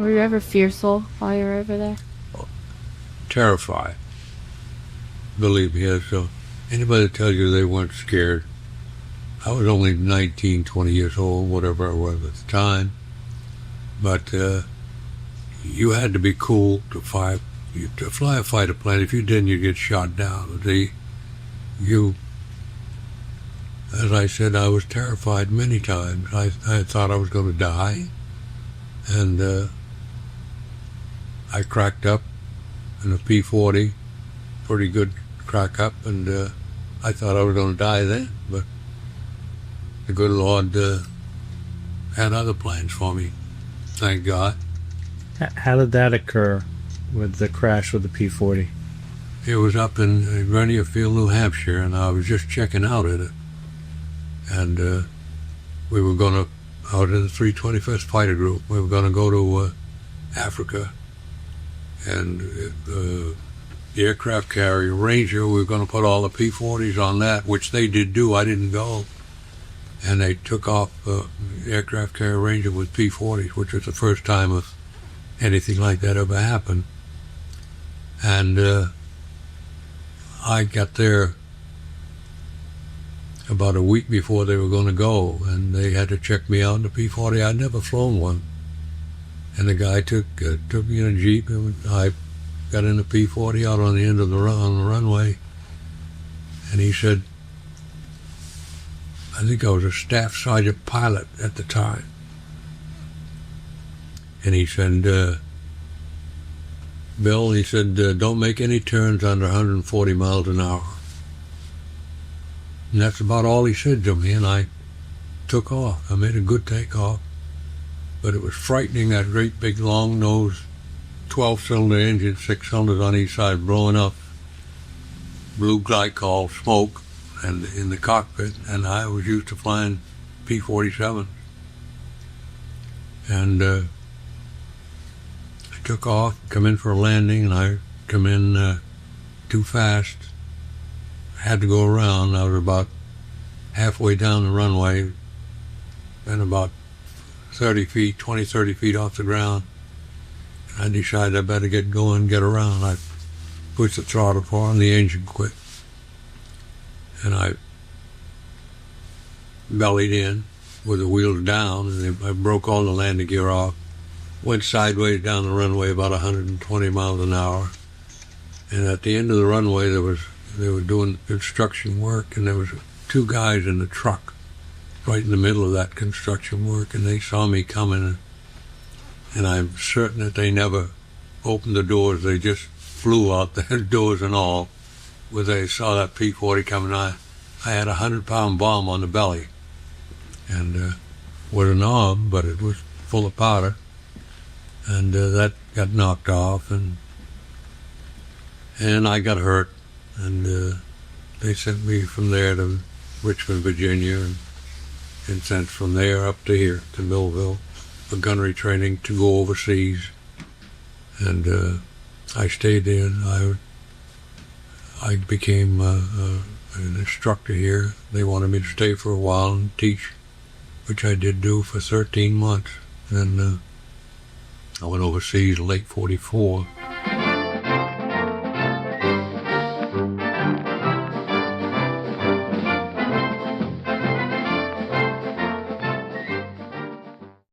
Were you ever fearful while you were over there? Terrified. Believe me, so anybody that tells you they weren't scared, I was only 19, 20 years old, whatever I was at the time. But you had to be cool to fly a fighter plane. If you didn't, you'd get shot down. As I said, I was terrified many times. I thought I was going to die. And I cracked up in a P-40, pretty good crack up, and I thought I was going to die then. But the good Lord had other plans for me, thank God. How did that occur with the crash with the P-40? It was up in Rainier Field, New Hampshire, and I was just checking out at it. And we were going to, out in the 321st Fighter Group, we were going to go to Africa. And the aircraft carrier Ranger, we were going to put all the P-40s on that, which they did do. I didn't go. And they took off aircraft carrier Ranger with P-40s, which was the first time of anything like that ever happened. And I got there about a week before they were going to go, and they had to check me out in the P-40. I'd never flown one. And the guy took me in a Jeep, and I got in the P-40 out on the end of the runway. And he said, I think I was a staff sergeant pilot at the time. And he said, Bill, he said, don't make any turns under 140 miles an hour. And that's about all he said to me, and I took off. I made a good takeoff. But it was frightening, that great big long-nosed 12-cylinder engine, 6 cylinders on each side, blowing up blue glycol smoke and in the cockpit. And I was used to flying P-47. And I took off, come in for a landing, and I come in too fast. I had to go around. I was about halfway down the runway and about 30 feet off the ground. I decided I better get going, get around. I pushed the throttle for and the engine quit. And I bellied in with the wheels down, and I broke all the landing gear off. Went sideways down the runway about 120 miles an hour. And at the end of the runway, they were doing construction work, and there was 2 guys in the truck right in the middle of that construction work, and they saw me coming, and I'm certain that they never opened the doors. They just flew out the doors and all, where they saw that P-40 coming on. I had a 100-pound bomb on the belly, and was an arm, but it was full of powder, and that got knocked off, and I got hurt, and they sent me from there to Richmond, Virginia, and sent from there up to here, to Millville, for gunnery training to go overseas. And I stayed there, and I became an instructor here. They wanted me to stay for a while and teach, which I did do for 13 months. And I went overseas late '44.